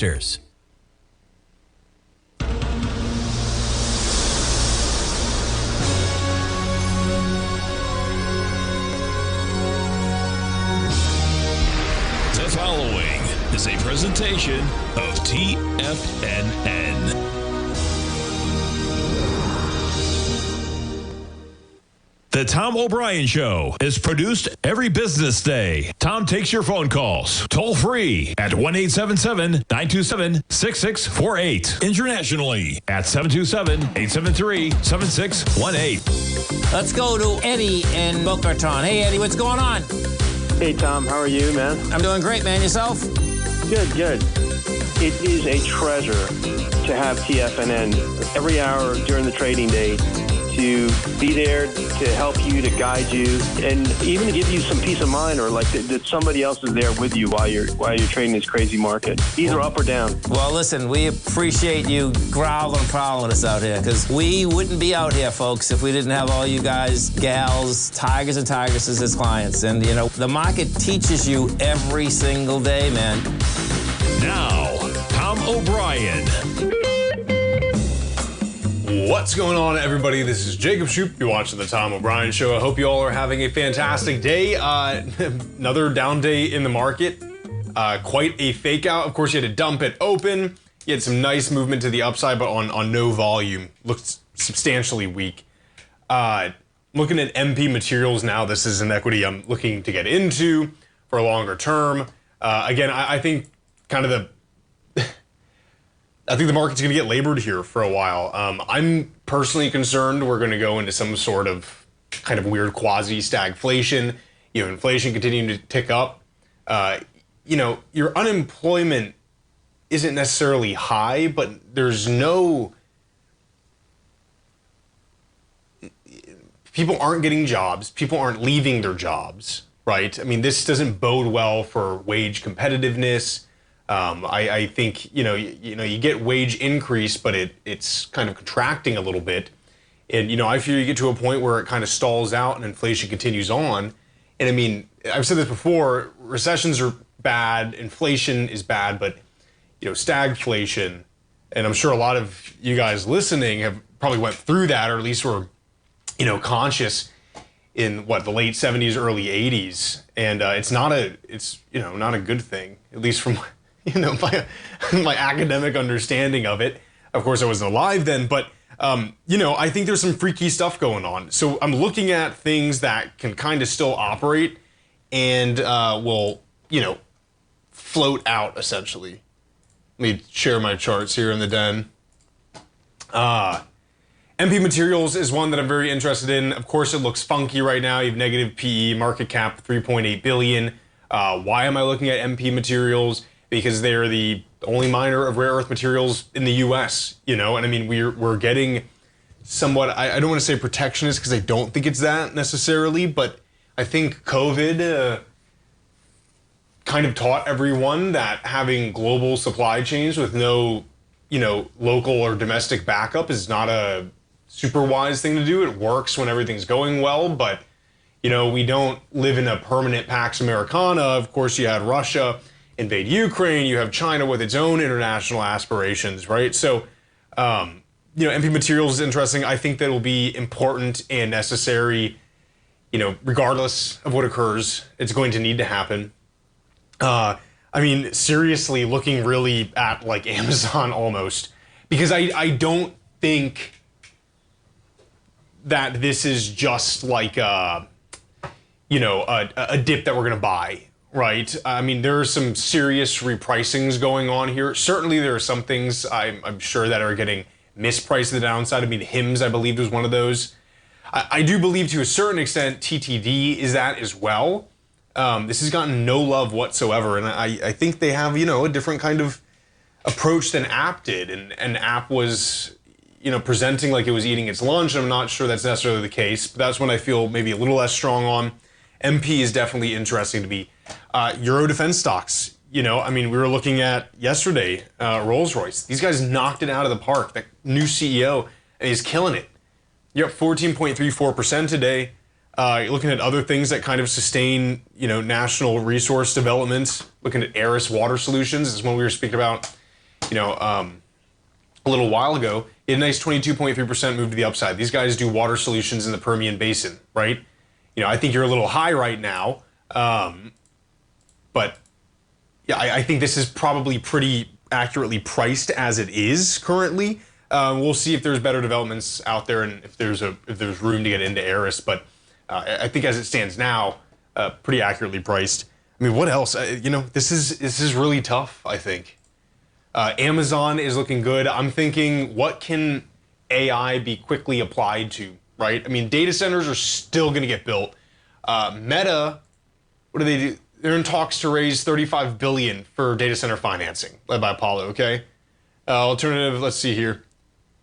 investors. The following is a presentation of TFNN. The Tom O'Brien Show is produced every business day. Tom takes your phone calls toll free at 1-877-927-6648. Internationally at 727-873-7618. Let's go to Eddie in Boca Raton. Hey, Eddie, what's going on? Hey, Tom, how are you, man? I'm doing great, man. Yourself? Good. It is a treasure to have TFNN every hour during the trading day, to be there to help you, to guide you, and even to give you some peace of mind, or like that somebody else is there with you while you're trading this crazy market, either up or down. Well, listen, we appreciate you growling and prowling with us out here, because we wouldn't be out here, folks, if we didn't have all you guys, gals, tigers and tigresses as clients. And, you know, the market teaches you every single day, man. Now, Tom O'Brien. What's going on, everybody? This is Jacob Shoup. You're watching the Tom O'Brien Show. I hope you all are having a fantastic day. Another down day in the market. Quite a fake out. Of course, you had to dump it open. You had some nice movement to the upside, but on no volume. Looked substantially weak. Looking at MP Materials now. This is an equity I'm looking to get into for a longer term. Again, I think kind of the market's going to get labored here for a while. I'm personally concerned we're going to go into some sort of kind of weird quasi-stagflation. You know, inflation continuing to tick up. You know, your unemployment isn't necessarily high, but there's no... People aren't getting jobs. People aren't leaving their jobs, right? I mean, this doesn't bode well for wage competitiveness. I think, you get wage increase, but it's kind of contracting a little bit. And, I feel you get to a point where it kind of stalls out and inflation continues on. And I mean, I've said this before, recessions are bad, inflation is bad, but, stagflation, and I'm sure a lot of you guys listening have probably went through that, or at least were, conscious in the late 70s, early 80s. And it's not a good thing, at least from my academic understanding of it. Of course, I wasn't alive then, but, I think there's some freaky stuff going on. So I'm looking at things that can kind of still operate and will, float out, essentially. Let me share my charts here in the den. MP Materials is one that I'm very interested in. Of course, it looks funky right now. You have negative PE, market cap $3.8 billion. Why am I looking at MP Materials? Because they're the only miner of rare earth materials in the U.S., and I mean, we're getting somewhat, I don't want to say protectionist, because I don't think it's that necessarily, but I think COVID kind of taught everyone that having global supply chains with no, local or domestic backup is not a super wise thing to do. It works when everything's going well, but, we don't live in a permanent Pax Americana. Of course, you had Russia invade Ukraine, you have China with its own international aspirations, right? So, MP Materials is interesting. I think that will be important and necessary, regardless of what occurs. It's going to need to happen. I mean, seriously, looking really at like Amazon almost, because I don't think that this is just like a dip that we're going to buy. Right. I mean, there are some serious repricings going on here. Certainly, there are some things I'm sure that are getting mispriced to the downside. I mean, HIMS, I believe, was one of those. I do believe to a certain extent TTD is that as well. This has gotten no love whatsoever. And I think they have, a different kind of approach than App did. And App was, presenting like it was eating its lunch. I'm not sure that's necessarily the case. But that's when I feel maybe a little less strong on. MP is definitely interesting to me. Euro defense stocks, we were looking at yesterday, Rolls-Royce. These guys knocked it out of the park. That new CEO, and he's killing it. You're up 14.34% today. You're looking at other things that kind of sustain, national resource development. Looking at Aris Water Solutions is one we were speaking about a little while ago, it had a nice 22.3% move to the upside. These guys do water solutions in the Permian Basin, right? I think you're a little high right now, but yeah, I think this is probably pretty accurately priced as it is currently. We'll see if there's better developments out there and if there's room to get into Eris, but I think as it stands now, pretty accurately priced. I mean, what else? This is really tough, I think. Amazon is looking good. I'm thinking, what can AI be quickly applied to, right? I mean, data centers are still going to get built. Meta, what do they do? They're in talks to raise $35 billion for data center financing, led by Apollo, okay? Alternative, let's see here.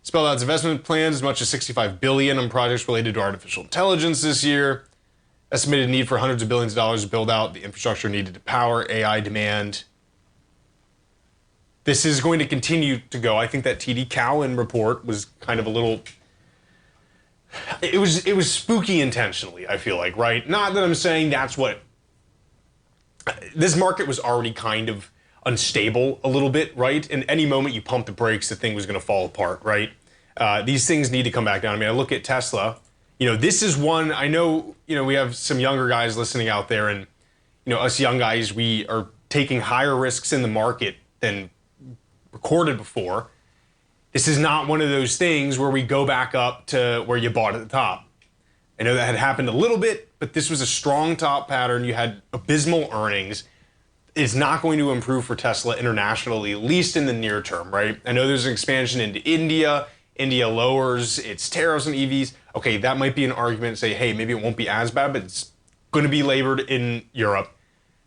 Spelled out its investment plans as much as $65 billion on projects related to artificial intelligence this year. Estimated need for hundreds of billions of dollars to build out the infrastructure needed to power AI demand. This is going to continue to go. I think that TD Cowen report was kind of a little... It was spooky intentionally, I feel like, right? Not that I'm saying that's what... This market was already kind of unstable a little bit, right? And any moment you pump the brakes, the thing was going to fall apart, right? These things need to come back down. I mean, I look at Tesla. This is one, I know, we have some younger guys listening out there, and, us young guys, we are taking higher risks in the market than recorded before. This is not one of those things where we go back up to where you bought at the top. I know that had happened a little bit, but this was a strong top pattern. You had abysmal earnings. It's not going to improve for Tesla internationally, at least in the near term, right? I know there's an expansion into India. India lowers its tariffs on EVs. Okay, that might be an argument to say, hey, maybe it won't be as bad, but it's going to be labored in Europe.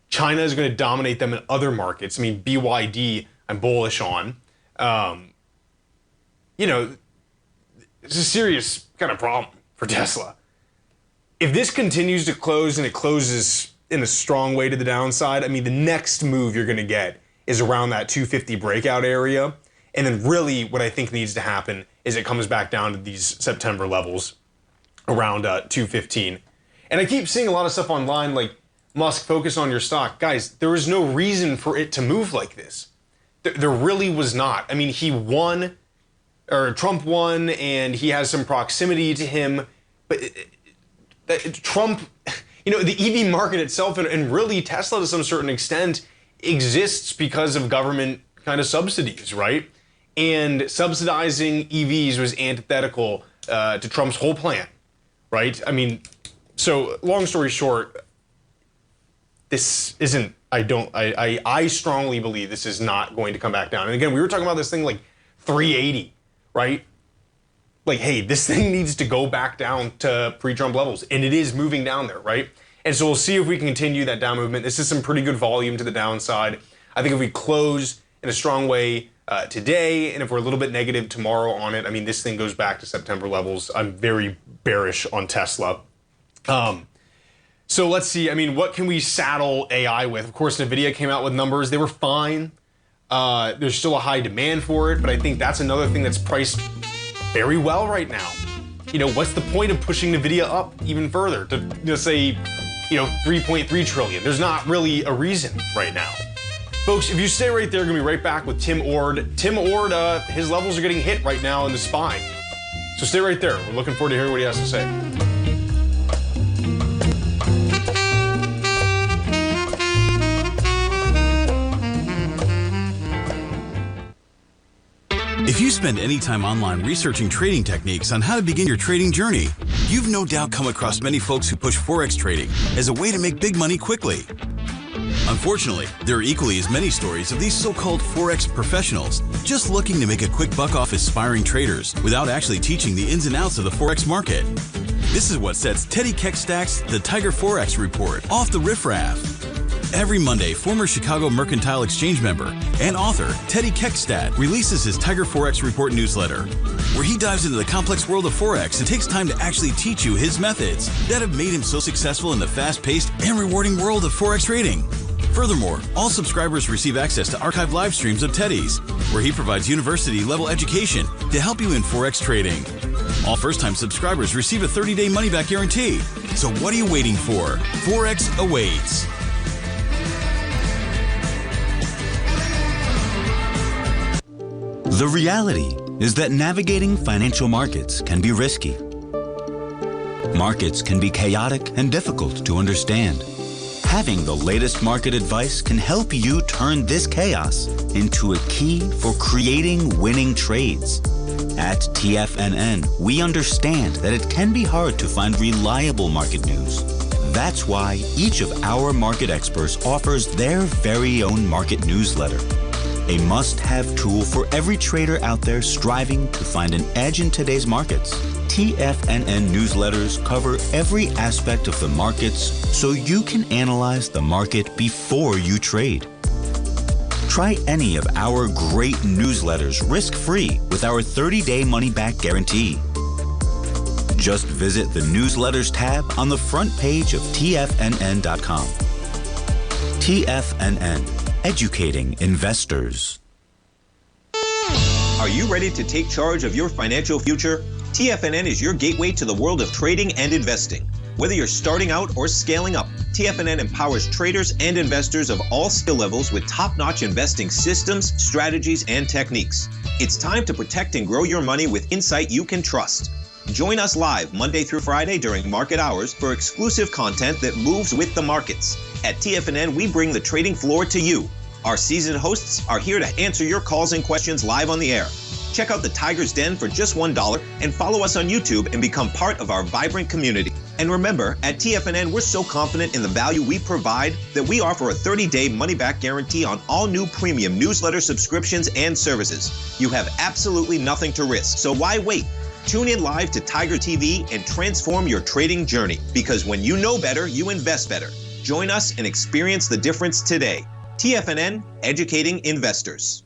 China is going to dominate them in other markets. I mean, BYD, I'm bullish on. It's a serious kind of problem for Tesla. If this continues to close and it closes in a strong way to the downside, I mean, the next move you're going to get is around that 250 breakout area. And then really what I think needs to happen is it comes back down to these September levels around 215. And I keep seeing a lot of stuff online like, Musk, focus on your stock. Guys, there was no reason for it to move like this. There really was not. I mean, he won, or Trump won, and he has some proximity to him. But Trump, the EV market itself, and really Tesla to some certain extent, exists because of government kind of subsidies, right? And subsidizing EVs was antithetical to Trump's whole plan, right? I mean, so long story short, this isn't, I strongly believe this is not going to come back down. And again, we were talking about this thing like 380, right? Like, hey, this thing needs to go back down to pre-Trump levels, and it is moving down there, right? And so we'll see if we can continue that down movement. This is some pretty good volume to the downside. I think if we close in a strong way today, and if we're a little bit negative tomorrow on it, I mean, this thing goes back to September levels. I'm very bearish on Tesla. So let's see, I mean, what can we saddle AI with? Of course, NVIDIA came out with numbers. They were fine. There's still a high demand for it, but I think that's another thing that's priced very well right now. What's the point of pushing NVIDIA up even further to say, 3.3 trillion? There's not really a reason right now. Folks, if you stay right there, we're gonna be right back with Tim Ord. Tim Ord, his levels are getting hit right now in the spine. So stay right there. We're looking forward to hearing what he has to say. If you spend any time online researching trading techniques on how to begin your trading journey, you've no doubt come across many folks who push Forex trading as a way to make big money quickly. Unfortunately, there are equally as many stories of these so-called Forex professionals just looking to make a quick buck off aspiring traders without actually teaching the ins and outs of the Forex market. This is what sets Teddy Keckstack's The Tiger Forex Report off the riffraff. Every Monday, former Chicago Mercantile Exchange member and author Teddy Keckstack releases his Tiger Forex Report newsletter, where he dives into the complex world of Forex and takes time to actually teach you his methods that have made him so successful in the fast-paced and rewarding world of Forex trading. Furthermore, all subscribers receive access to archived live streams of Teddy's, where he provides university-level education to help you in Forex trading. All first-time subscribers receive a 30-day money-back guarantee. So what are you waiting for? Forex awaits. The reality is that navigating financial markets can be risky. Markets can be chaotic and difficult to understand. Having the latest market advice can help you turn this chaos into a key for creating winning trades. At TFNN, we understand that it can be hard to find reliable market news. That's why each of our market experts offers their very own market newsletter, a must-have tool for every trader out there striving to find an edge in today's markets. TFNN newsletters cover every aspect of the markets so you can analyze the market before you trade. Try any of our great newsletters risk-free with our 30-day money-back guarantee. Just visit the Newsletters tab on the front page of TFNN.com. TFNN, educating investors. Are you ready to take charge of your financial future? TFNN is your gateway to the world of trading and investing. Whether you're starting out or scaling up, TFNN empowers traders and investors of all skill levels with top-notch investing systems, strategies, and techniques. It's time to protect and grow your money with insight you can trust. Join us live Monday through Friday during market hours for exclusive content that moves with the markets. At TFNN, we bring the trading floor to you. Our seasoned hosts are here to answer your calls and questions live on the air. Check out the Tiger's Den for just $1 and follow us on YouTube and become part of our vibrant community. And remember, at TFNN, we're so confident in the value we provide that we offer a 30-day money-back guarantee on all new premium newsletter subscriptions and services. You have absolutely nothing to risk, so why wait? Tune in live to Tiger TV and transform your trading journey, because when you know better, you invest better. Join us and experience the difference today. TFNN, educating investors.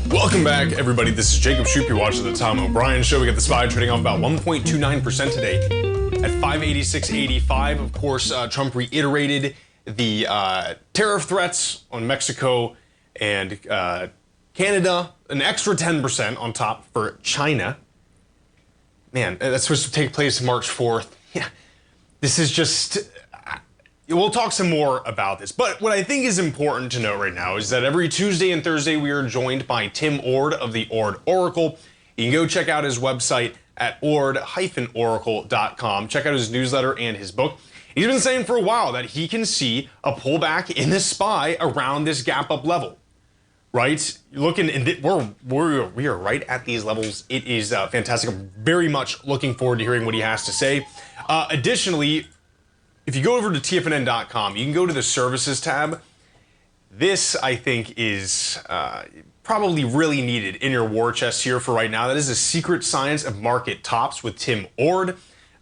Welcome back, everybody. This is Jacob Shoup. You're watching the Tom O'Brien Show. We got the SPY trading off about 1.29% today at 586.85. Of course, Trump reiterated the tariff threats on Mexico and Canada, an extra 10% on top for China. Man, that's supposed to take place March 4th. Yeah, this is just... We'll talk some more about this, but what I think is important to note right now is that every Tuesday and Thursday we are joined by Tim Ord of the Ord Oracle. You can go check out his website at ord-oracle.com. Check out his newsletter and his book. He's been saying for a while that he can see a pullback in the SPY around this gap up level, right? Looking, and we are right at these levels. It is fantastic. I'm very much looking forward to hearing what he has to say. Additionally, if you go over to TFNN.com, you can go to the Services tab. This, I think, is probably really needed in your war chest here for right now. That is The Secret Science of Market Tops with Tim Ord.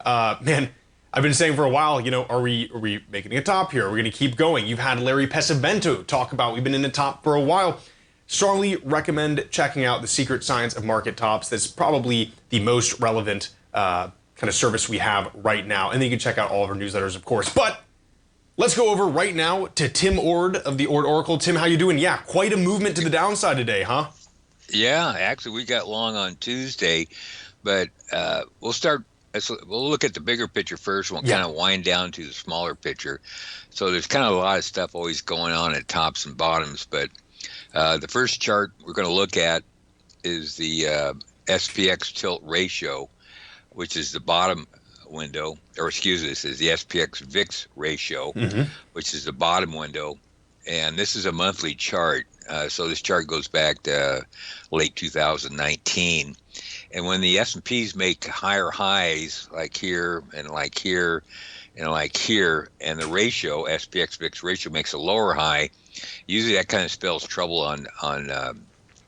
Man, I've been saying for a while, you know, are we making a top here? Are we going to keep going? You've had Larry Pesavento talk about we've been in the top for a while. Strongly recommend checking out The Secret Science of Market Tops. That's probably the most relevant kind of service we have right now. And then you can check out all of our newsletters, of course. But let's go over right now to Tim Ord of the Ord Oracle. Tim, how you doing? Yeah, quite a movement to the downside today, huh? Yeah, actually we got long on Tuesday, but we'll look at the bigger picture first. We'll kind of wind down to the smaller picture. So there's kind of a lot of stuff always going on at tops and bottoms, but the first chart we're going to look at is the SPX tilt ratio, which is the bottom window, or excuse me, this is the SPX VIX ratio, which is the bottom window. And this is a monthly chart. So this chart goes back to late 2019. And when the S&Ps make higher highs, like here and like here and like here, and the ratio, SPX VIX ratio, makes a lower high, usually that kind of spells trouble on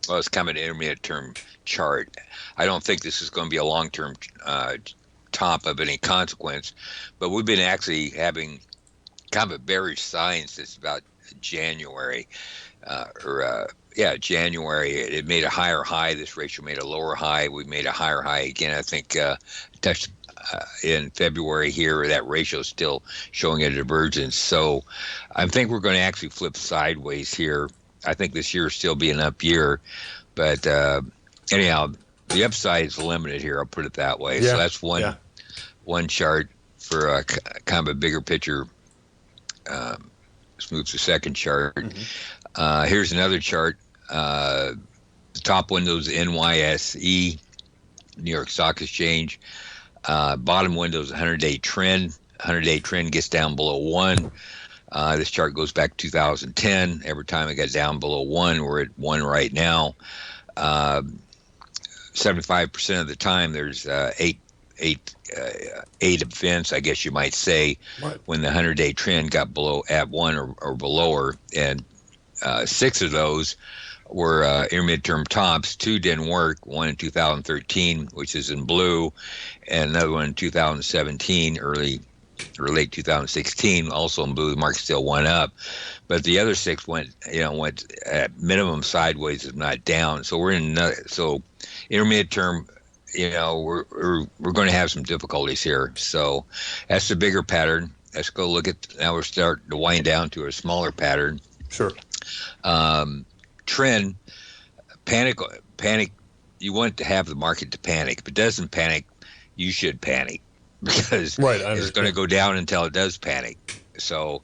well, it's kind of an intermediate term chart. I don't think this is going to be a long-term top of any consequence, but we've been actually having kind of a bearish sign since about January. January. It made a higher high. This ratio made a lower high. We made a higher high again. I think touched in February here. That ratio is still showing a divergence. So I think we're going to actually flip sideways here. I think this year will still be an up year, but anyhow, the upside is limited here. I'll put it that way. Yeah. So that's one chart for kind of a bigger picture. Let's move to the second chart. Here's another chart The top window's NYSE, New York Stock Exchange. Bottom window's 100-day trend. 100-day trend gets down below 1. This chart goes back to 2010. Every time it got down below 1, we're at 1 right now. 75% of the time, there's eight events, I guess you might say, when the 100-day trend got at 1 or below her, and 6 of those were intermediate-term tops. 2 didn't work. 1 in 2013, which is in blue, and another one in 2017, early or late 2016, also in blue. The market still went up, but the other 6 went at minimum sideways, if not down. So we're in intermediate term. We're going to have some difficulties here. So that's the bigger pattern. Let's go look at, now we're starting to wind down to a smaller pattern. Sure. Trend, panic. You want to have the market to panic. If it doesn't panic, you should panic, because it's going to go down until it does panic. So,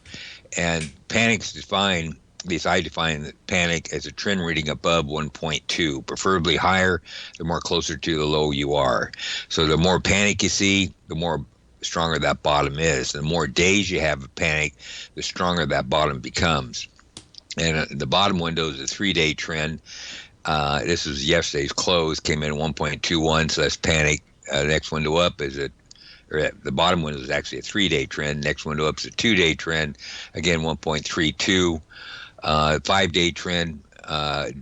and panic's defined, at least I define panic as a trend reading above 1.2, preferably higher, the more closer to the low you are. So the more panic you see, the more stronger that bottom is. The more days you have of panic, the stronger that bottom becomes. And the bottom window is a 3-day trend. This was yesterday's close, came in at 1.21, so that's panic. The next window up the bottom window is actually a 3-day trend. Next window up is a 2-day trend, again 1.32. 5-day trend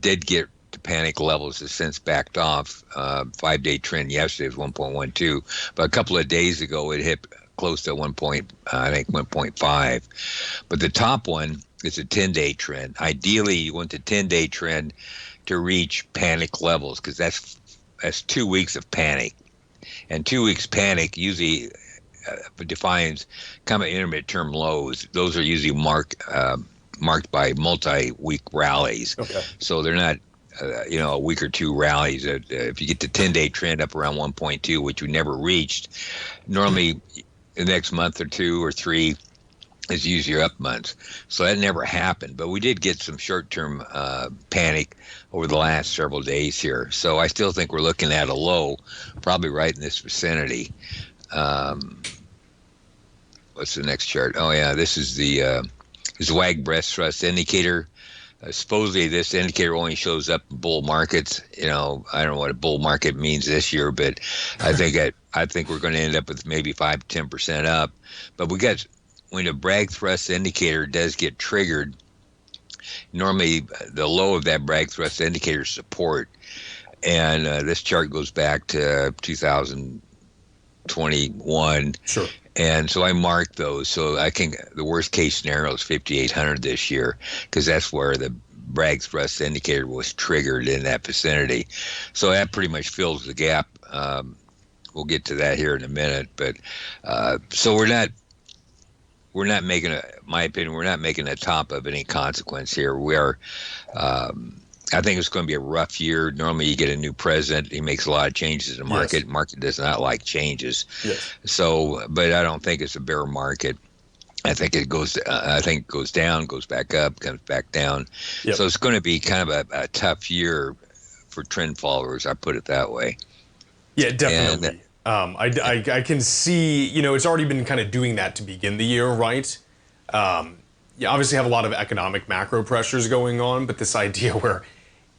did get to panic levels, has since backed off. 5-day trend yesterday was 1.12, but a couple of days ago it hit close to 1.5. But the top one is a 10-day trend. Ideally, you want the 10-day trend to reach panic levels, because that's 2 weeks of panic. And 2 weeks panic usually defines kind of intermediate term lows. Those are usually marked by multi-week rallies. Okay. So they're not, a week or two rallies. If you get the 10-day trend up around 1.2, which we never reached, normally the next month or 2 or 3 is usually your up months. So that never happened. But we did get some short-term panic over the last several days here. So I still think we're looking at a low, probably right in this vicinity. What's the next chart? Oh, yeah, this is the WAG breast thrust indicator. Supposedly this indicator only shows up in bull markets. I don't know what a bull market means this year, but I think we're going to end up with maybe 5-10% up. But when a Bragg thrust indicator does get triggered, normally the low of that Bragg thrust indicator is support. And this chart goes back to 2021. Sure. And so I marked those. So I think the worst case scenario is 5,800 this year, because that's where the Bragg thrust indicator was triggered, in that vicinity. So that pretty much fills the gap. We'll get to that here in a minute. But so we're not making my opinion, we're not making a top of any consequence here. We are, I think it's going to be a rough year. Normally you get a new president, he makes a lot of changes in the market. Yes. Market does not like changes. Yes. So, but I don't think it's a bear market. I think it goes down, goes back up, comes back down. Yep. So it's going to be kind of a tough year for trend followers. I put it that way. Yeah, definitely. I can see, it's already been kind of doing that to begin the year, right? You obviously have a lot of economic macro pressures going on, but this idea where,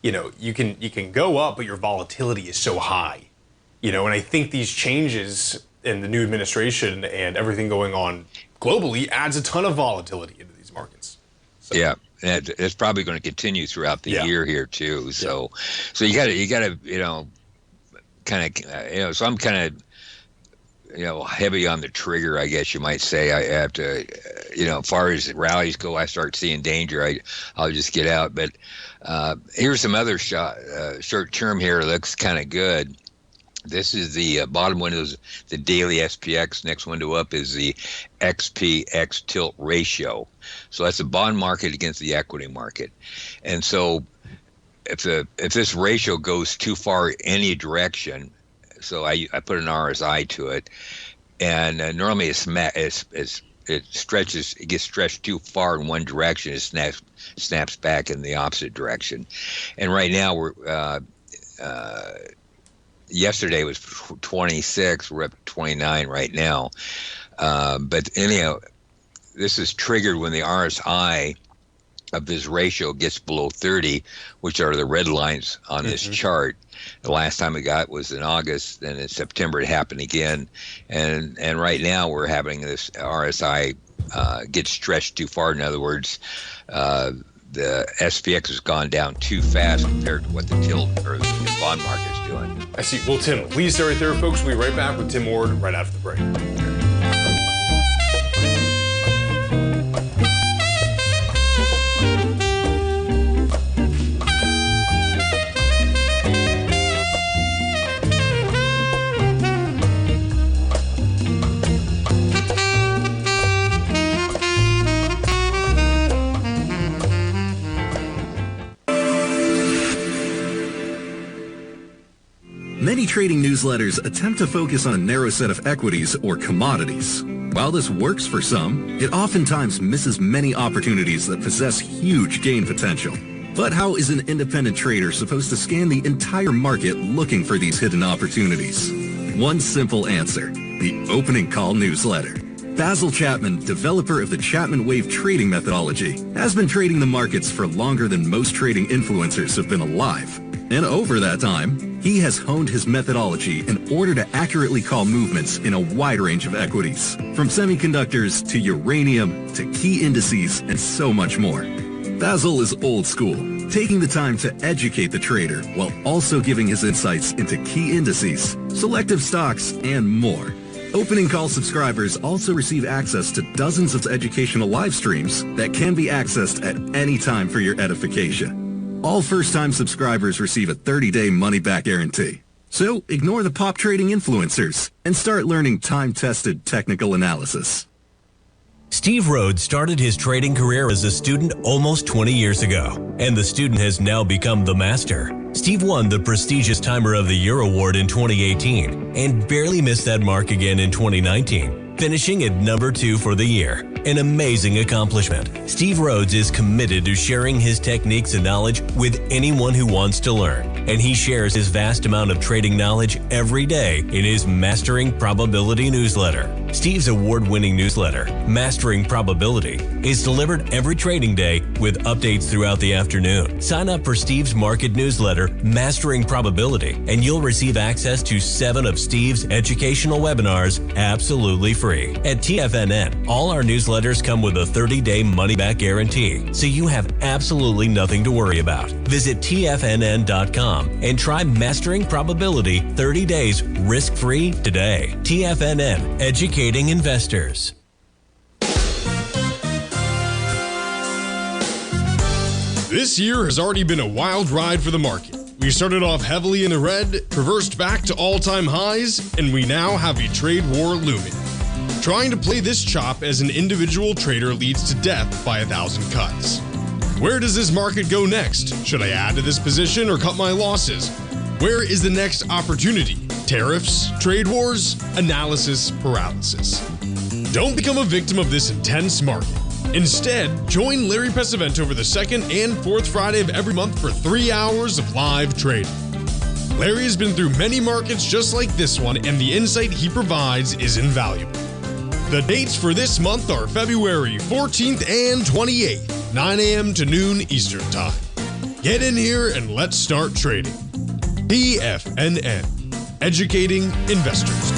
you can go up, but your volatility is so high, and I think these changes in the new administration and everything going on globally adds a ton of volatility into these markets. So. Yeah. And it's probably going to continue throughout the year here too. So, so you gotta, kind of, so I'm kind of, heavy on the trigger, I guess you might say. I have to, as far as rallies go, I start seeing danger. I'll just get out. But here's some other short term here. Looks kind of good. This is the bottom window, the daily SPX. Next window up is the XPX tilt ratio. So that's the bond market against the equity market. And so if this ratio goes too far any direction, so I put an RSI to it, and normally it's it gets stretched too far in one direction, it snaps back in the opposite direction. And right now we're yesterday was 26, we're up to 29 right now. But anyhow, this is triggered when the RSI of this ratio gets below 30, which are the red lines on this chart. The last time it got was in August, and in September it happened again. And right now we're having this RSI get stretched too far. In other words, the SPX has gone down too fast compared to what the tilt or the bond market is doing. I see. Well, Tim, please stay right there, folks. We'll be right back with Tim Ward right after the break. Many trading newsletters attempt to focus on a narrow set of equities or commodities. While this works for some, it oftentimes misses many opportunities that possess huge gain potential. But how is an independent trader supposed to scan the entire market looking for these hidden opportunities? One simple answer: the opening call newsletter. Basil Chapman, developer of the Chapman Wave trading methodology, has been trading the markets for longer than most trading influencers have been alive. And over that time, he has honed his methodology in order to accurately call movements in a wide range of equities, from semiconductors to uranium to key indices and so much more. Basil is old school, taking the time to educate the trader while also giving his insights into key indices, selective stocks, and more. Opening call subscribers also receive access to dozens of educational live streams that can be accessed at any time for your edification. All first-time subscribers receive a 30-day money-back guarantee. So ignore the pop trading influencers and start learning time-tested technical analysis. Steve Rhodes started his trading career as a student almost 20 years ago, and the student has now become the master. Steve won the prestigious Timer of the Year award in 2018 and barely missed that mark again in 2019, finishing at number 2 for the year. An amazing accomplishment. Steve Rhodes is committed to sharing his techniques and knowledge with anyone who wants to learn, and he shares his vast amount of trading knowledge every day in his Mastering Probability newsletter. Steve's award-winning newsletter, Mastering Probability, is delivered every trading day with updates throughout the afternoon. Sign up for Steve's market newsletter, Mastering Probability, and you'll receive access to 7 of Steve's educational webinars absolutely free. At TFNN, all our newsletters come with a 30-day money-back guarantee, so you have absolutely nothing to worry about. Visit TFNN.com and try Mastering Probability 30 days risk-free today. TFNN, educating investors. This year has already been a wild ride for the market. We started off heavily in the red, traversed back to all-time highs, and we now have a trade war looming. Trying to play this chop as an individual trader leads to death by 1,000 cuts. Where does this market go next? Should I add to this position or cut my losses? Where is the next opportunity? Tariffs, trade wars, analysis paralysis. Don't become a victim of this intense market. Instead, join Larry Pesavento over the 2nd and 4th Friday of every month for 3 hours of live trading. Larry has been through many markets just like this one, and the insight he provides is invaluable. The dates for this month are February 14th and 28th, 9 a.m. to noon Eastern Time. Get in here and let's start trading. TFNN, educating investors.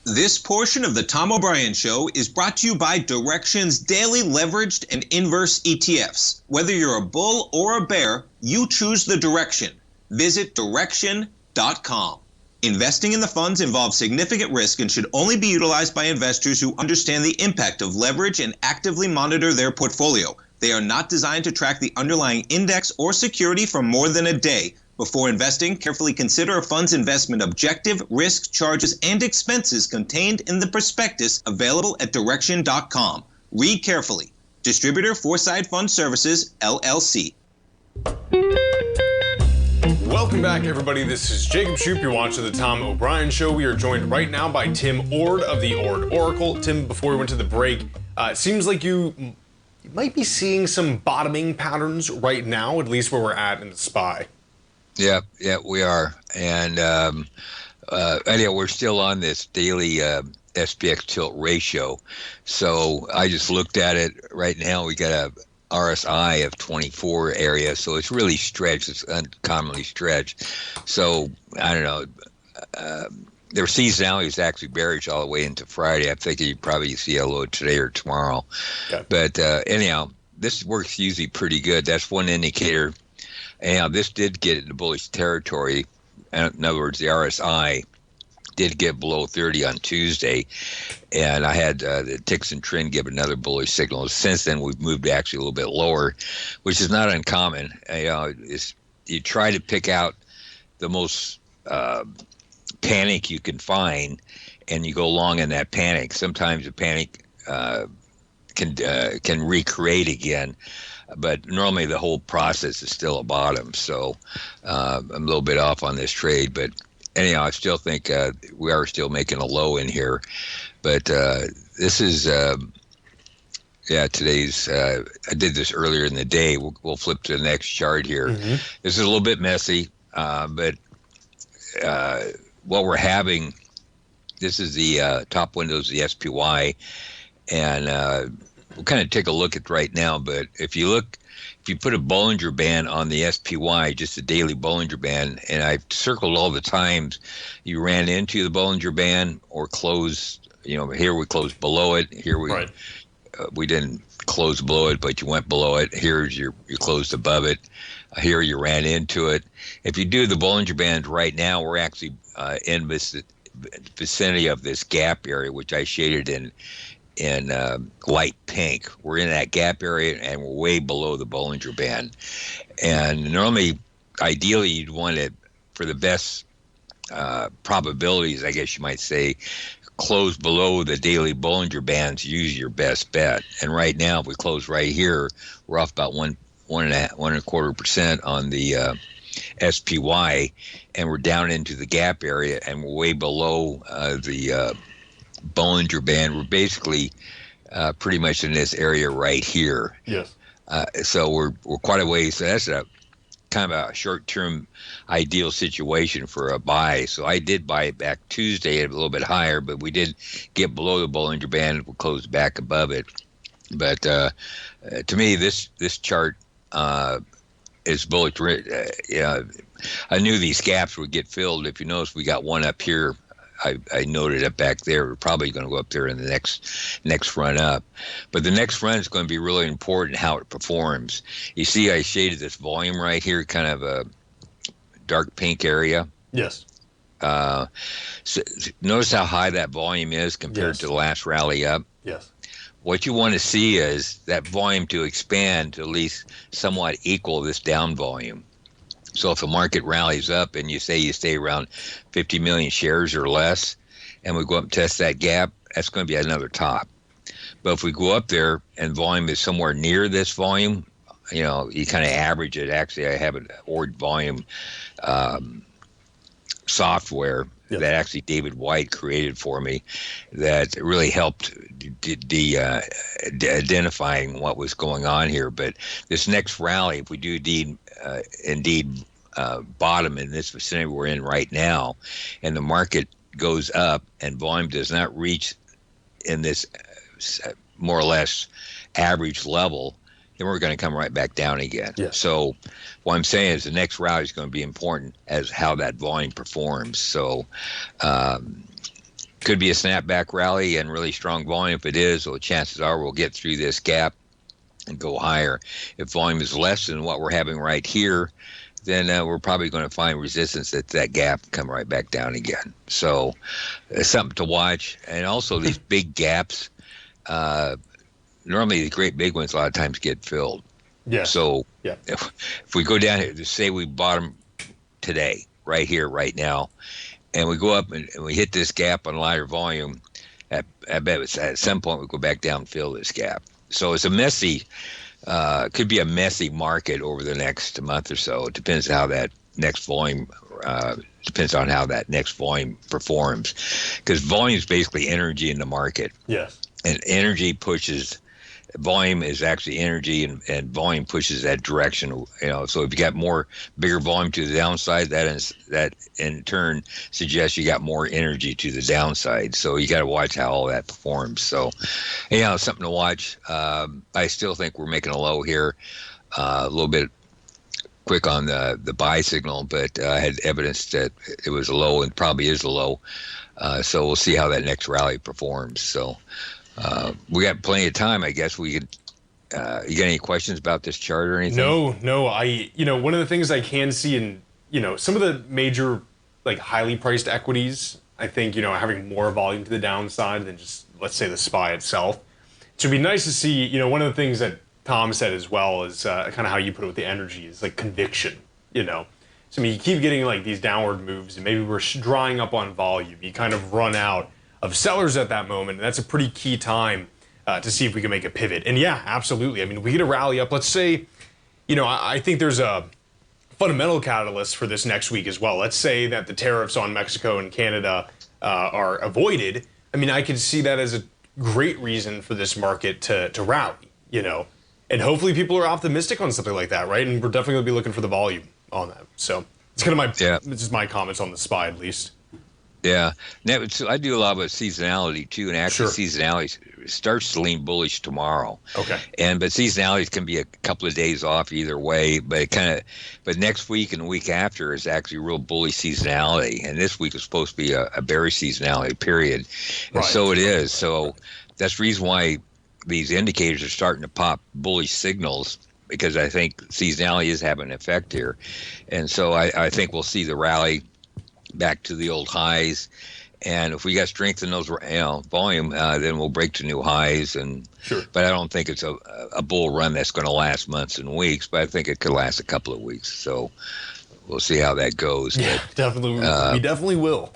This portion of the Tom O'Brien Show is brought to you by Direxion's daily leveraged and inverse ETFs. Whether you're a bull or a bear, you choose the direction. Visit Direxion.com. Investing in the funds involves significant risk and should only be utilized by investors who understand the impact of leverage and actively monitor their portfolio. They are not designed to track the underlying index or security for more than a day. Before investing, carefully consider a fund's investment objective, risk, charges, and expenses contained in the prospectus available at Direxion.com. Read carefully. Distributor Foreside Fund Services, LLC. Welcome Welcome back, everybody. This is Jacob Shoup. You're watching the Tom O'Brien Show. We are joined right now by Tim Ord of the Ord Oracle. Tim, before we went to the break, it seems like you might be seeing some bottoming patterns right now, at least where we're at in the SPY. Yeah, we are. And anyhow, we're still on this daily SPX tilt ratio. So I just looked at it right now. We got a RSI of 24 area, so it's really stretched. It's uncommonly stretched. So I don't know. Their seasonality is actually bearish all the way into Friday. I think you probably see a low today or tomorrow. Okay. But anyhow, this works usually pretty good. That's one indicator. Anyhow, this did get into bullish territory. In other words, the RSI did get below 30 on Tuesday, and I had the ticks and trend give another bullish signal. Since then, we've moved actually a little bit lower, which is not uncommon. You try to pick out the most panic you can find, and you go long in that panic. Sometimes the panic can recreate again, but normally the whole process is still a bottom. So I'm a little bit off on this trade, but anyhow, I still think we are still making a low in here. But this is, today's, I did this earlier in the day. We'll flip to the next chart here. Mm-hmm. This is a little bit messy, but what we're having, this is the top windows of the SPY, and we'll kind of take a look at right now. But if you put a Bollinger Band on the SPY, just a daily Bollinger Band, and I've circled all the times you ran into the Bollinger Band or closed, here we closed below it. Here we didn't close below it, but you went below it. Here's you closed above it. Here you ran into it. If you do the Bollinger Band right now, we're actually in this vicinity of this gap area, which I shaded in light pink. We're in that gap area, and we're way below the Bollinger Band. And normally, ideally, you'd want it for the best probabilities, I guess you might say, close below the daily Bollinger Bands. Use your best bet. And right now, if we close right here, we're off about 1.25% on the SPY, and we're down into the gap area, and we're way below the Bollinger Band. We're basically pretty much in this area right here. Yes. So we're quite a ways. So that's a kind of a short-term ideal situation for a buy. So I did buy it back Tuesday at a little bit higher, but we did get below the Bollinger Band. We'll close back above it. But to me, this chart is bullish. I knew these gaps would get filled. If you notice, we got one up here. I noted it back there. We're probably going to go up there in the next run up. But the next run is going to be really important how it performs. You see I shaded this volume right here, kind of a dark pink area. Yes. So notice how high that volume is compared to the last rally up. Yes. What you want to see is that volume to expand to at least somewhat equal this down volume. So if the market rallies up and you say you stay around 50 million shares or less, and we go up and test that gap, that's going to be another top. But if we go up there and volume is somewhere near this volume, you kind of average it. Actually, I have an Ord volume software that actually David White created for me that really helped identifying what was going on here. But this next rally, if we do indeed bottom in this vicinity we're in right now, and the market goes up and volume does not reach in this more or less average level, then we're going to come right back down again. Yes. So what I'm saying is the next rally is going to be important as how that volume performs. So could be a snapback rally and really strong volume. If it is, well, chances are we'll get through this gap and go higher. If volume is less than what we're having right here, then we're probably going to find resistance at that gap and come right back down again. So it's something to watch. And also these big gaps, normally the great big ones a lot of times get filled. Yeah. So if we go down here, to say we bottom today, right here, right now, and we go up and we hit this gap on lighter volume, I bet it's at some point we go back down and fill this gap. So it's a messy, could be a messy market over the next month or so. It depends how that next volume depends on how that next volume performs, because volume is basically energy in the market. Yes. And energy pushes. Volume is actually energy, and volume pushes that direction. So if you got bigger volume to the downside, that in turn suggests you got more energy to the downside. So you got to watch how all that performs. So, something to watch. I still think we're making a low here, a little bit quick on the buy signal, but I had evidence that it was a low and probably is a low. So we'll see how that next rally performs. So. We got plenty of time, I guess. We could. You got any questions about this chart or anything? No. One of the things I can see in, some of the major, like, highly priced equities, I think, having more volume to the downside than just, let's say, the SPY itself. It would be nice to see, one of the things that Tom said as well is kind of how you put it with the energy is like conviction, So, you keep getting like these downward moves, and maybe we're drying up on volume. You kind of run out of sellers at that moment, and that's a pretty key time to see if we can make a pivot. And yeah, absolutely. I mean, we get a rally up. Let's say, I think there's a fundamental catalyst for this next week as well. Let's say that the tariffs on Mexico and Canada are avoided. I mean, I could see that as a great reason for this market to rally, and hopefully people are optimistic on something like that, right? And we're definitely going to be looking for the volume on that. So it's kind of this is my comments on the SPY at least. Yeah, so I do a lot of seasonality too, and actually seasonality starts to lean bullish tomorrow. Okay. But seasonality can be a couple of days off either way, but but next week and the week after is actually real bullish seasonality, and this week is supposed to be a bearish seasonality period, and so it is. So that's the reason why these indicators are starting to pop bullish signals, because I think seasonality is having an effect here, and so I think we'll see the rally back to the old highs, and if we got strength in those volume, then we'll break to new highs. But I don't think it's a bull run that's going to last months and weeks, but I think it could last a couple of weeks. So we'll see how that goes. Yeah, definitely. We definitely will.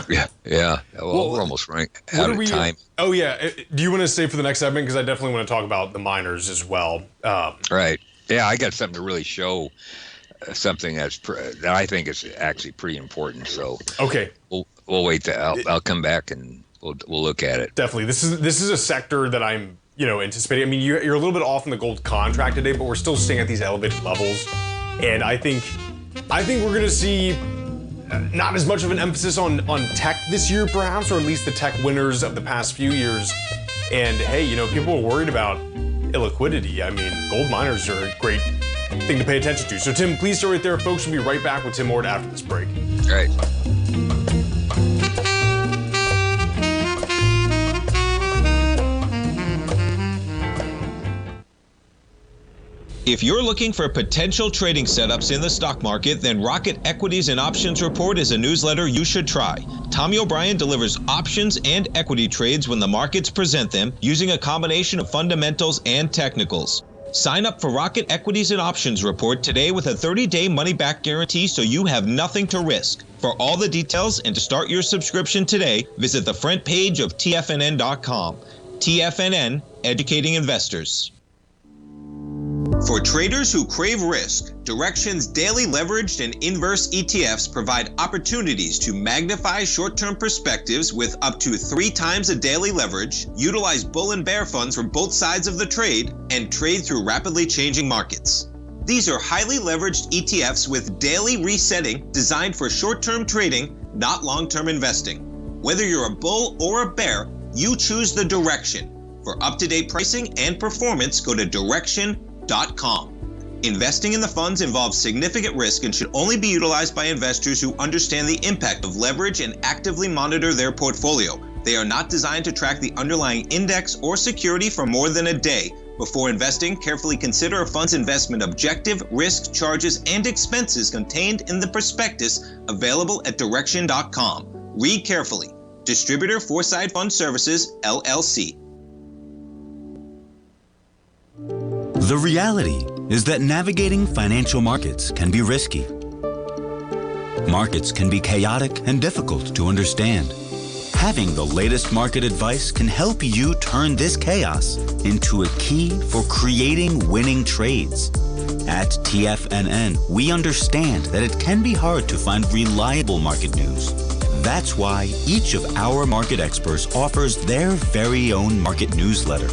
yeah. Well, we're almost running out of time. Oh yeah. Do you want to stay for the next segment? Because I definitely want to talk about the miners as well. Right. Yeah, I got something to really show. Something that I think is actually pretty important. So okay, we'll wait. I'll come back and we'll look at it. Definitely, this is a sector that I'm anticipating. I mean, you're a little bit off in the gold contract today, but we're still staying at these elevated levels, and I think we're going to see not as much of an emphasis on tech this year, perhaps, or at least the tech winners of the past few years. And hey, people are worried about illiquidity. I mean, gold miners are a great thing to pay attention to. So Tim, please stay right there, folks. We'll be right back with Tim Ward after this break. All right. If you're looking for potential trading setups in the stock market, then Rocket Equities and Options Report is a newsletter you should try. Tommy O'Brien delivers options and equity trades when the markets present them, using a combination of fundamentals and technicals. Sign up for Rocket Equities and Options Report today with a 30-day money-back guarantee, so you have nothing to risk. For all the details and to start your subscription today, visit the front page of TFNN.com. TFNN, educating investors. For traders who crave risk, Direxion's daily leveraged and inverse ETFs provide opportunities to magnify short-term perspectives with up to 3 times a daily leverage, utilize bull and bear funds from both sides of the trade, and trade through rapidly changing markets. These are highly leveraged ETFs with daily resetting designed for short-term trading, not long-term investing. Whether you're a bull or a bear, you choose the Direxion. For up-to-date pricing and performance, go to Direxion.com. Investing in the funds involves significant risk and should only be utilized by investors who understand the impact of leverage and actively monitor their portfolio. They are not designed to track the underlying index or security for more than a day. Before investing, carefully consider a fund's investment objective, risk, charges, and expenses contained in the prospectus available at Direxion.com. Read carefully. Distributor Foreside Fund Services, LLC. The reality is that navigating financial markets can be risky. Markets can be chaotic and difficult to understand. Having the latest market advice can help you turn this chaos into a key for creating winning trades. At TFNN, we understand that it can be hard to find reliable market news. That's why each of our market experts offers their very own market newsletter,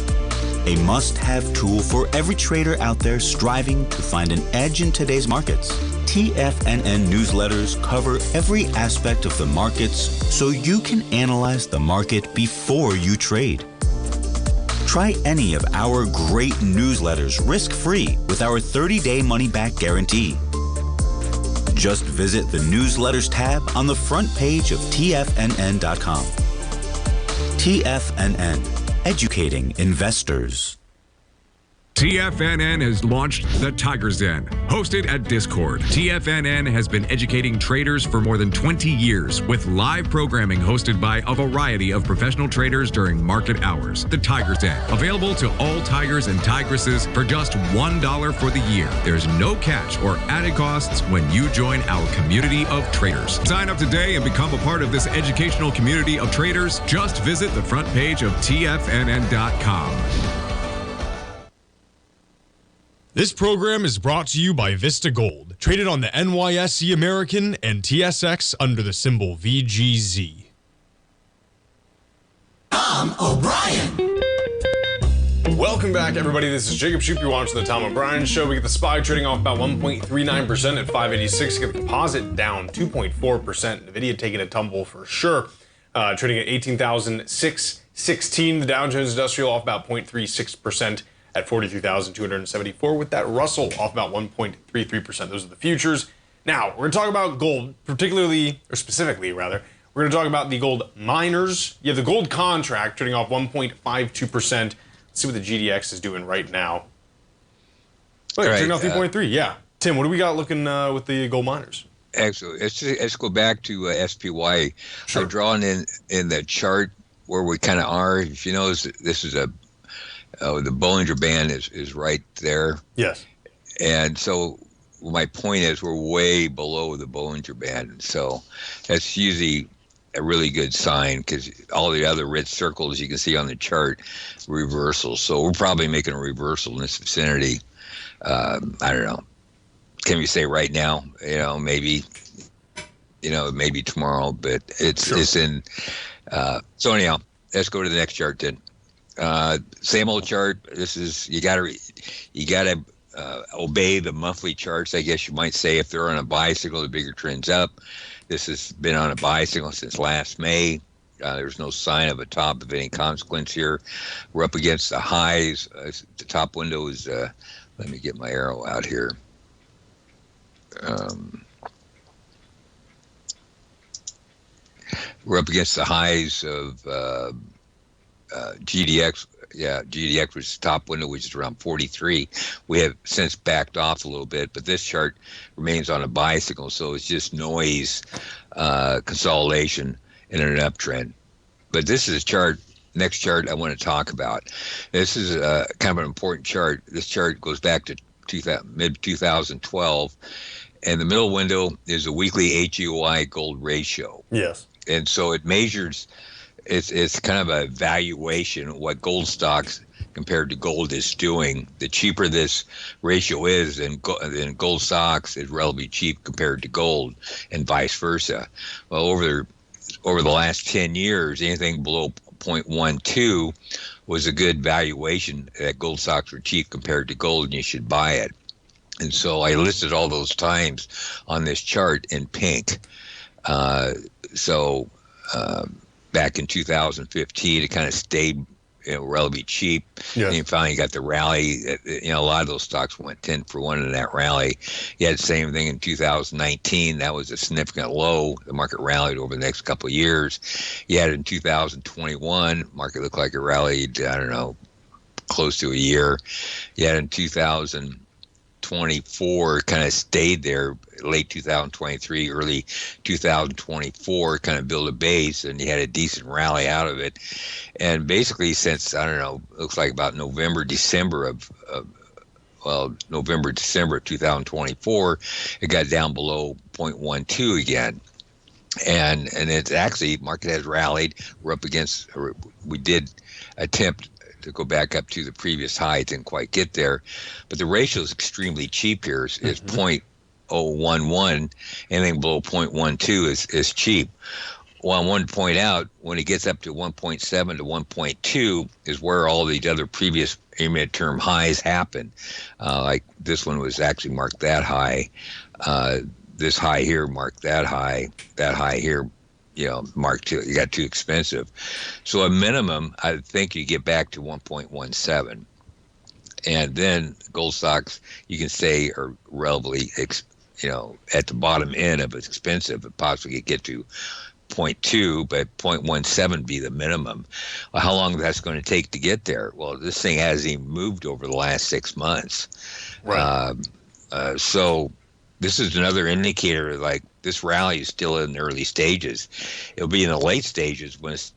a must-have tool for every trader out there striving to find an edge in today's markets. TFNN newsletters cover every aspect of the markets so you can analyze the market before you trade. Try any of our great newsletters risk-free with our 30-day money-back guarantee. Just visit the Newsletters tab on the front page of TFNN.com. TFNN, educating investors. TFNN has launched the Tiger's Den. Hosted at Discord, TFNN has been educating traders for more than 20 years with live programming hosted by a variety of professional traders during market hours. The Tiger's Den, available to all tigers and tigresses for just $1 for the year. There's no catch or added costs when you join our community of traders. Sign up today and become a part of this educational community of traders. Just visit the front page of TFNN.com. This program is brought to you by Vista Gold, traded on the NYSE American and TSX under the symbol VGZ. Tom O'Brien. Welcome back, everybody. This is Jacob Shoup. You're watching the Tom O'Brien Show. We get the SPY trading off about 1.39% at 586. Get the composite down 2.4%. NVIDIA taking a tumble for sure. Trading at 18,616. The Dow Jones Industrial off about 0.36%. At 43,274, with that Russell off about 1.33%. Those are the futures. Now, we're going to talk about gold, specifically, we're going to talk about the gold miners. You have the gold contract trading off 1.52%. Let's see what the GDX is doing right now. Oh, yeah, trading off 3.3, yeah. Tim, what do we got looking with the gold miners? Actually, let's go back to SPY. Sure. I'm drawing in the chart where we kind of are. If you notice, this is the Bollinger Band is right there. Yes. And so my point is we're way below the Bollinger Band. So that's usually a really good sign because all the other red circles you can see on the chart, reversals. So we're probably making a reversal in this vicinity. I don't know. Can we say right now? Maybe tomorrow, but it's in. So anyhow, let's go to the next chart then. Same old chart. This is you gotta obey the monthly charts, I guess you might say. If they're on a buy signal, the bigger trend's up. This has been on a buy signal since last May. There's no sign of a top of any consequence here. We're up against the highs. The top window is. Let me get my arrow out here. We're up against the highs of. GDX, GDX was top window, which is around 43. We have since backed off a little bit, but this chart remains on a buy signal, so it's just noise, consolidation, and an uptrend. But this is a chart. Next chart I want to talk about. This is kind of an important chart. This chart goes back to mid-2012, and the middle window is a weekly HUI gold ratio. Yes. And so it measures. It's kind of a valuation of what gold stocks compared to gold is doing. The cheaper this ratio is, then gold stocks is relatively cheap compared to gold, and vice versa. Well, over the last 10 years, anything below 0.12 was a good valuation that gold stocks were cheap compared to gold, and you should buy it. And so I listed all those times on this chart in pink. Back in 2015, it kind of stayed relatively cheap. Yes. And you finally got the rally. A lot of those stocks went 10 for 1 in that rally. You had the same thing in 2019. That was a significant low. The market rallied over the next couple of years. You had it in 2021. Market looked like it rallied, close to a year. You had it in 2024, kind of stayed there. Late 2023, early 2024, kind of build a base, and you had a decent rally out of it. And basically since, looks like about November, December of 2024, it got down below 0.12 again. And it's actually, market has rallied. We're up against, or we did attempt to go back up to the previous high. Didn't quite get there. But the ratio is extremely cheap here. It's 0.011. Anything below 0.12 is cheap. Well, I want to point out, when it gets up to 1.7 to 1.2 is where all these other previous midterm highs happen. Like this one was actually marked that high. This high here marked that high here, marked too. You got too expensive. So a minimum, I think you get back to 1.17. And then gold stocks, you can say, are relatively, at the bottom end of it's expensive. It possibly could get to 0.2, but 0.17 be the minimum. Well, how long that's going to take to get there? Well, this thing hasn't even moved over the last 6 months. Right. So this is another indicator, like this rally is still in the early stages. It'll be in the late stages when it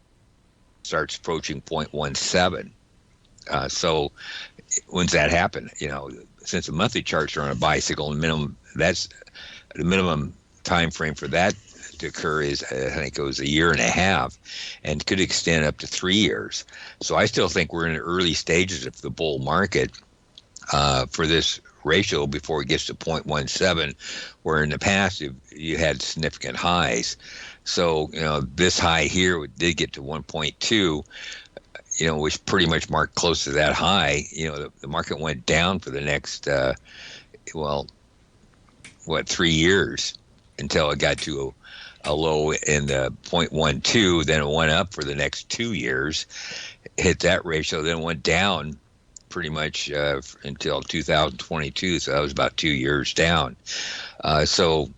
starts approaching 0.17. So when's that happen? Since the monthly charts are on a bicycle, that's the minimum time frame for that to occur is, I think it was 1.5 years, and could extend up to 3 years. So I still think we're in the early stages of the bull market for this ratio before it gets to 0.17, where in the past you had significant highs. So, this high here did get to 1.2, which pretty much marked close to that high. The market went down for the next, 3 years until it got to a low in the 0.12, then it went up for the next 2 years, hit that ratio, then went down pretty much until 2022. So that was about 2 years down. So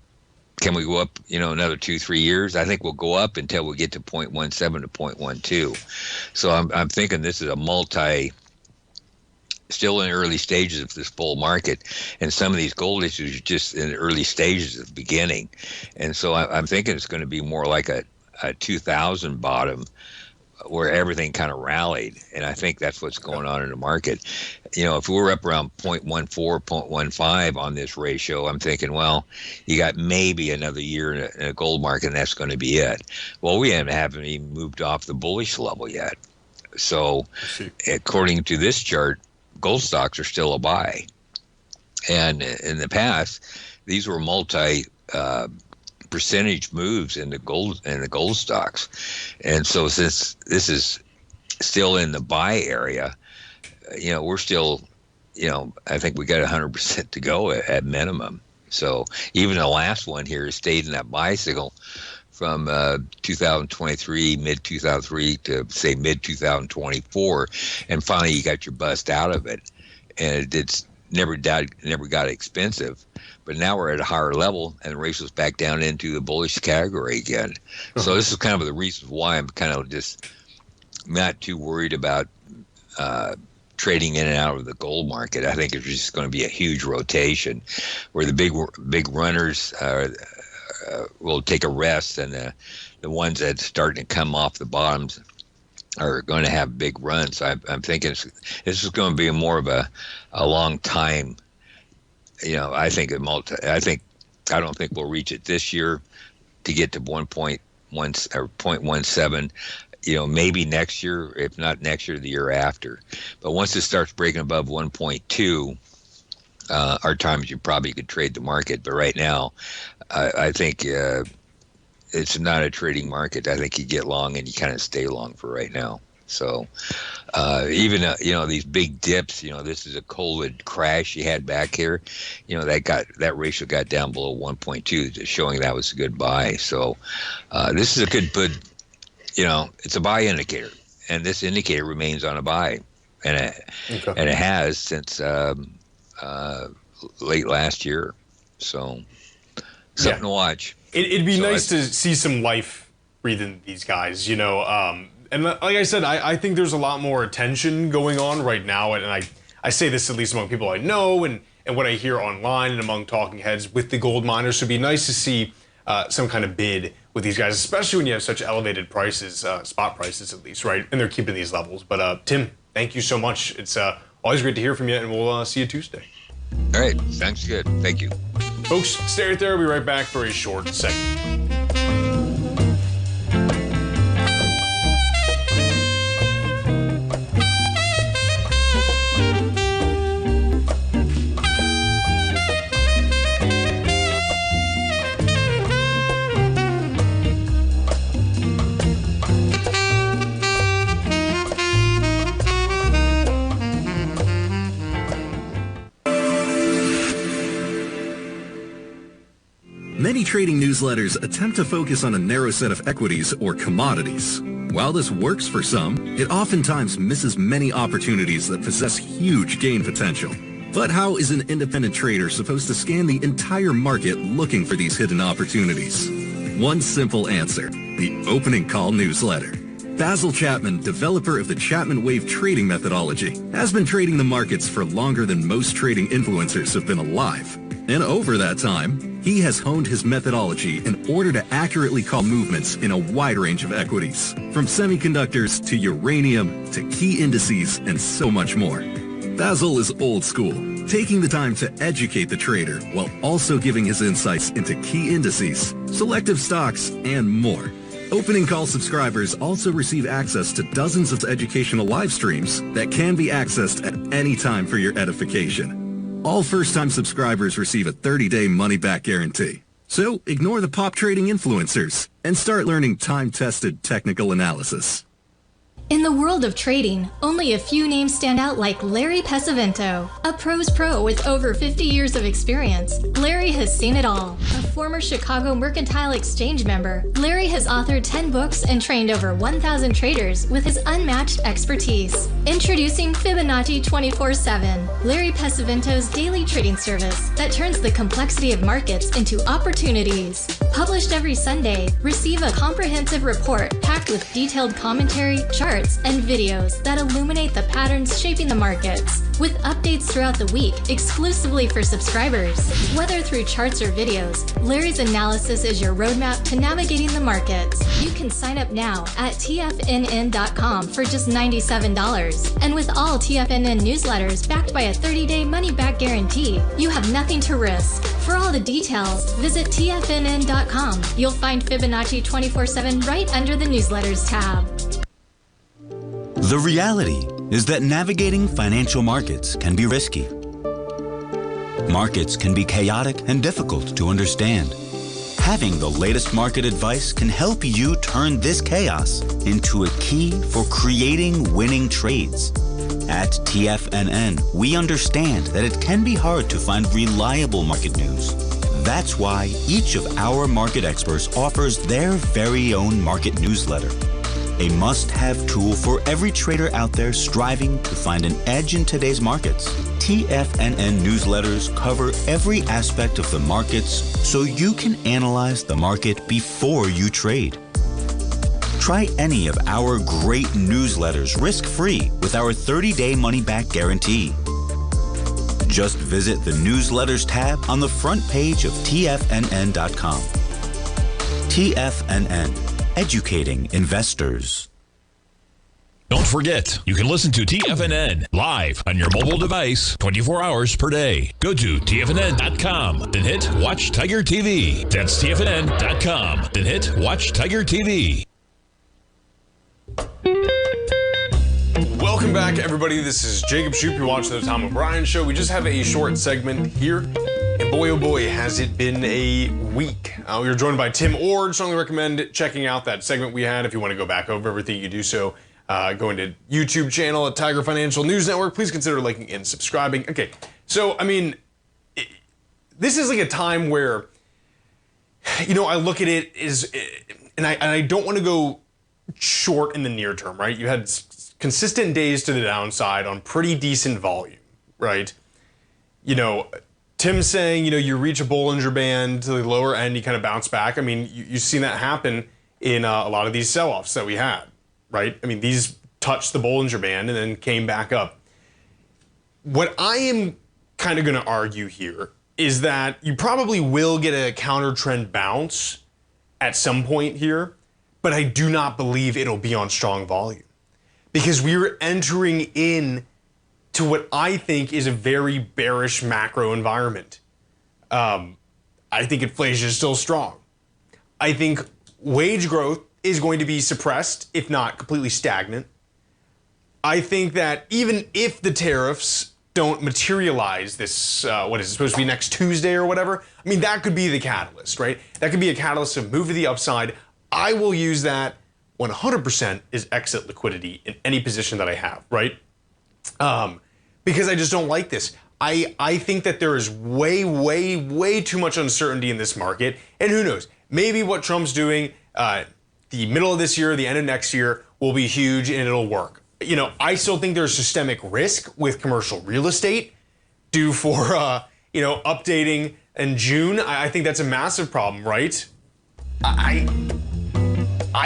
can we go up, another 2-3 years? I think we'll go up until we get to 0.17 to 0.12. So I'm thinking this is a still in the early stages of this bull market, and some of these gold issues are just in the early stages of the beginning. And so I'm thinking it's going to be more like a 2000 bottom, where everything kind of rallied. And I think that's what's going on in the market. If we're up around 0.14, 0.15 on this ratio, I'm thinking, well, you got maybe another year in a gold market, and that's going to be it. Well, we haven't even moved off the bullish level yet. So according to this chart, gold stocks are still a buy. And in the past, these were percentage moves in the gold stocks. And so since this is still in the buy area, we're still, I think we got 100% to go at minimum. So even the last one here stayed in that bicycle from 2023, mid-2003 to say mid-2024, and finally you got your bust out of it, and it's never got expensive. But now we're at a higher level, and the ratio's back down into the bullish category again. So this is kind of the reason why I'm kind of just not too worried about trading in and out of the gold market. I think it's just going to be a huge rotation where the big runners will take a rest, and the ones that starting to come off the bottoms are going to have big runs. So I'm thinking this is going to be more of a long time. I don't think we'll reach it this year to get to 1.1 or 0.17. Maybe next year, if not next year, the year after. But once it starts breaking above 1.2, our times you probably could trade the market. But right now, I think it's not a trading market. I think you get long and you kind of stay long for right now. So even these big dips, this is a COVID crash you had back here, that ratio got down below 1.2, showing that was a good buy. So this is a good it's a buy indicator, and this indicator remains on a buy, and it has since late last year. So something to watch. It'd be nice to see some life breathing these guys, And like I said, I think there's a lot more attention going on right now, and I say this at least among people I know and what I hear online and among talking heads with the gold miners. So it'd be nice to see some kind of bid with these guys, especially when you have such elevated prices, spot prices at least, right? And they're keeping these levels. But Tim, thank you so much. It's always great to hear from you, and we'll see you Tuesday. All right, sounds good. Thank you. Folks, stay right there. We'll be right back for a short segment. Many trading newsletters attempt to focus on a narrow set of equities or commodities. While this works for some, it oftentimes misses many opportunities that possess huge gain potential. But how is an independent trader supposed to scan the entire market looking for these hidden opportunities? One simple answer: the opening call newsletter. Basil Chapman, developer of the Chapman Wave trading methodology, has been trading the markets for longer than most trading influencers have been alive. And over that time, he has honed his methodology in order to accurately call movements in a wide range of equities, from semiconductors to uranium to key indices and so much more. Basil is old school, taking the time to educate the trader while also giving his insights into key indices, selective stocks, and more. Opening call subscribers also receive access to dozens of educational live streams that can be accessed at any time for your edification. All first-time subscribers receive a 30-day money-back guarantee. So ignore the pop trading influencers and start learning time-tested technical analysis. In the world of trading, only a few names stand out like Larry Pesavento, a pro's pro with over 50 years of experience. Larry has seen it all. A former Chicago Mercantile Exchange member, Larry has authored 10 books and trained over 1,000 traders with his unmatched expertise. Introducing Fibonacci 24/7, Larry Pesavento's daily trading service that turns the complexity of markets into opportunities. Published every Sunday, receive a comprehensive report packed with detailed commentary, charts, and videos that illuminate the patterns shaping the markets, with updates throughout the week exclusively for subscribers. Whether through charts or videos, Larry's analysis is your roadmap to navigating the markets. You can sign up now at TFNN.com for just $97. And with all TFNN newsletters backed by a 30-day money-back guarantee, you have nothing to risk. For all the details, visit TFNN.com. You'll find Fibonacci 24/7 right under the newsletters tab. The reality is that navigating financial markets can be risky. Markets can be chaotic and difficult to understand. Having the latest market advice can help you turn this chaos into a key for creating winning trades. At TFNN, we understand that it can be hard to find reliable market news. That's why each of our market experts offers their very own market newsletter. A must-have tool for every trader out there striving to find an edge in today's markets. TFNN newsletters cover every aspect of the markets so you can analyze the market before you trade. Try any of our great newsletters risk-free with our 30-day money-back guarantee. Just visit the Newsletters tab on the front page of TFNN.com. TFNN. Educating investors. Don't forget, you can listen to TFNN live on your mobile device 24 hours per day. Go to TFNN.com, then hit Watch Tiger TV. That's TFNN.com, then hit Watch Tiger TV. Welcome back, everybody. This is Jacob Shoup. You're watching the Tom O'Brien Show. We just have a short segment here. And boy, oh boy, has it been a week. We were joined by Tim Ord. Strongly recommend checking out that segment we had. If you want to go back over everything, you can do so. Go into YouTube channel at Tiger Financial News Network. Please consider liking and subscribing. Okay, so, I mean, this is like a time where, you know, I look at it and I don't want to go short in the near term, right? You had consistent days to the downside on pretty decent volume, right? You know, Tim's saying, you know, you reach a Bollinger Band to the lower end, you kind of bounce back. I mean, you've seen that happen in a lot of these sell-offs that we had, right? I mean, these touched the Bollinger Band and then came back up. What I am kind of going to argue here is that you probably will get a counter trend bounce at some point here, but I do not believe it'll be on strong volume because we're entering in to what I think is a very bearish macro environment. I think inflation is still strong. I think wage growth is going to be suppressed, if not completely stagnant. I think that even if the tariffs don't materialize this, what is it supposed to be next Tuesday or whatever, I mean, that could be the catalyst, right? That could be a catalyst to move to the upside. I will use that 100% as exit liquidity in any position that I have, right? Because I just don't like this. I think that there is way too much uncertainty in this market. And who knows? Maybe what Trump's doing the middle of this year, the end of next year, will be huge and it'll work. I still think there's systemic risk with commercial real estate due for, updating in June. I think that's a massive problem, right? I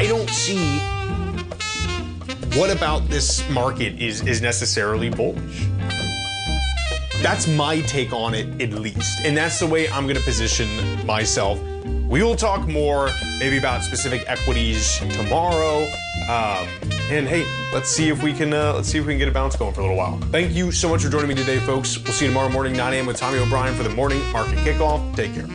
don't see what about this market is necessarily bullish. That's my take on it, at least. And that's the way I'm going to position myself. We will talk more maybe about specific equities tomorrow. And hey, let's see if we can get a bounce going for a little while. Thank you so much for joining me today, folks. We'll see you tomorrow morning, 9 a.m. with Tommy O'Brien for the morning market kickoff. Take care.